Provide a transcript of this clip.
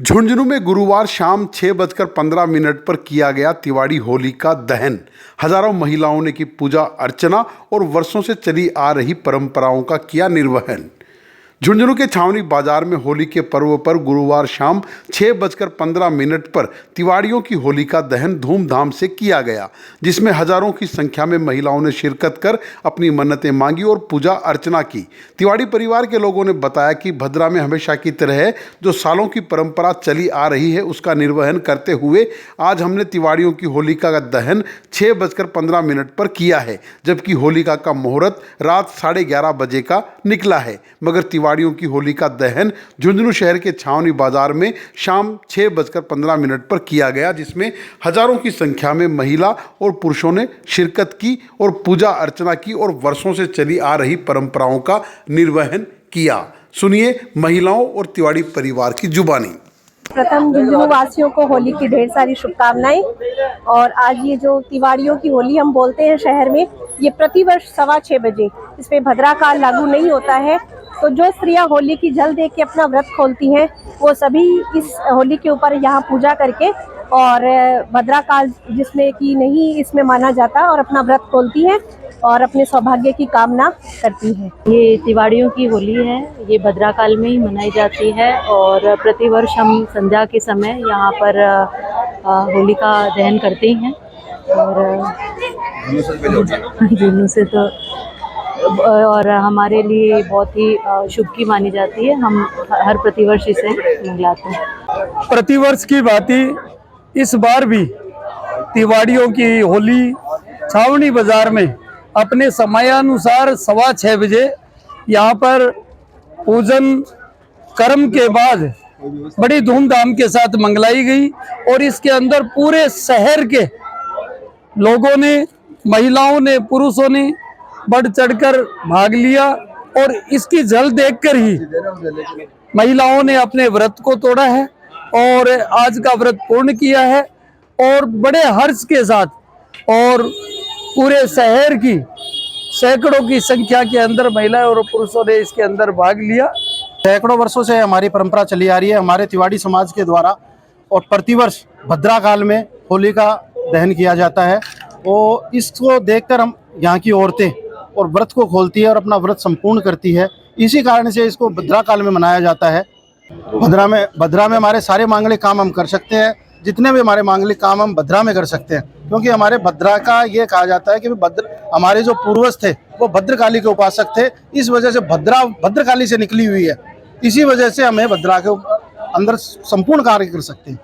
झुंझुनू में गुरुवार शाम 6:15 पर किया गया तिवाड़ी होली का दहन। हजारों महिलाओं ने की पूजा अर्चना और वर्षों से चली आ रही परंपराओं का किया निर्वहन। झुंझुनू के छावनी बाजार में होली के पर्व पर गुरुवार शाम 6:15 पर तिवाड़ियों की होली का दहन धूमधाम से किया गया, जिसमें हजारों की संख्या में महिलाओं ने शिरकत कर अपनी मन्नतें मांगी और पूजा अर्चना की। तिवाड़ी परिवार के लोगों ने बताया कि भद्रा में हमेशा की तरह जो सालों की परंपरा चली आ रही है उसका निर्वहन करते हुए आज हमने तिवाड़ियों की होलिका का दहन 6:15 पर किया है, जबकि होलिका का मुहूर्त रात 11:30 बजे का निकला है। मगर तिवाड़ियों की होली का दहन झुंझुनू शहर के छावनी बाजार में शाम 6:15 पर किया गया, जिसमें हजारों की संख्या में महिला और पुरुषों ने शिरकत की और पूजा अर्चना की और वर्षों से चली आ रही परंपराओं का निर्वहन किया। सुनिए महिलाओं और तिवाड़ी परिवार की जुबानी। प्रथम झुंझुनू वासियों को होली की ढेर सारी शुभकामनाएं। और आज ये जो तिवाड़ियों की होली हम बोलते हैं शहर में, ये प्रतिवर्ष 6:15 बजे, इस पे भद्रा काल लागू नहीं होता है। तो जो स्त्रियां होली की जल देख के अपना व्रत खोलती हैं, वो सभी इस होली के ऊपर यहाँ पूजा करके और भद्रा काल जिसमें कि नहीं इसमें माना जाता, और अपना व्रत खोलती हैं और अपने सौभाग्य की कामना करती है। ये तिवाड़ियों की होली है, ये भद्राकाल में ही मनाई जाती है और प्रतिवर्ष हम संध्या के समय यहाँ पर होली का दहन करते हैं। और जुनून से तो और हमारे लिए बहुत ही शुभ की मानी जाती है। हम हर प्रतिवर्ष इसे मनाते हैं। प्रतिवर्ष की भांति इस बार भी तिवाड़ियों की होली छावनी बाजार में अपने समयानुसार 6:15 बजे यहाँ पर पूजन कर्म के बाद बड़ी धूमधाम के साथ मंगलाई गई और इसके अंदर पूरे शहर के लोगों ने, महिलाओं ने, पुरुषों ने बढ़ चढ़कर भाग लिया और इसकी झलक देखकर ही महिलाओं ने अपने व्रत को तोड़ा है और आज का व्रत पूर्ण किया है। और बड़े हर्ष के साथ और पूरे शहर की सैकड़ों की संख्या के अंदर महिलाएं और पुरुषों ने इसके अंदर भाग लिया। सैकड़ों वर्षों से हमारी परंपरा चली आ रही है हमारे तिवाड़ी समाज के द्वारा, और प्रतिवर्ष भद्रा काल में होली का दहन किया जाता है। और इसको देखकर हम यहाँ की औरतें और व्रत को खोलती है और अपना व्रत संपूर्ण करती है। इसी कारण से इसको भद्रा काल में मनाया जाता है। भद्रा में हमारे सारे मांगलिक काम हम कर सकते हैं। जितने भी हमारे मांगलिक काम हम भद्रा में कर सकते हैं, क्योंकि हमारे भद्रा का ये कहा जाता है कि हमारे जो पूर्वज थे वो भद्रकाली के उपासक थे। इस वजह से भद्रकाली से निकली हुई है। इसी वजह से हमें भद्रा के अंदर संपूर्ण कार्य कर सकते हैं।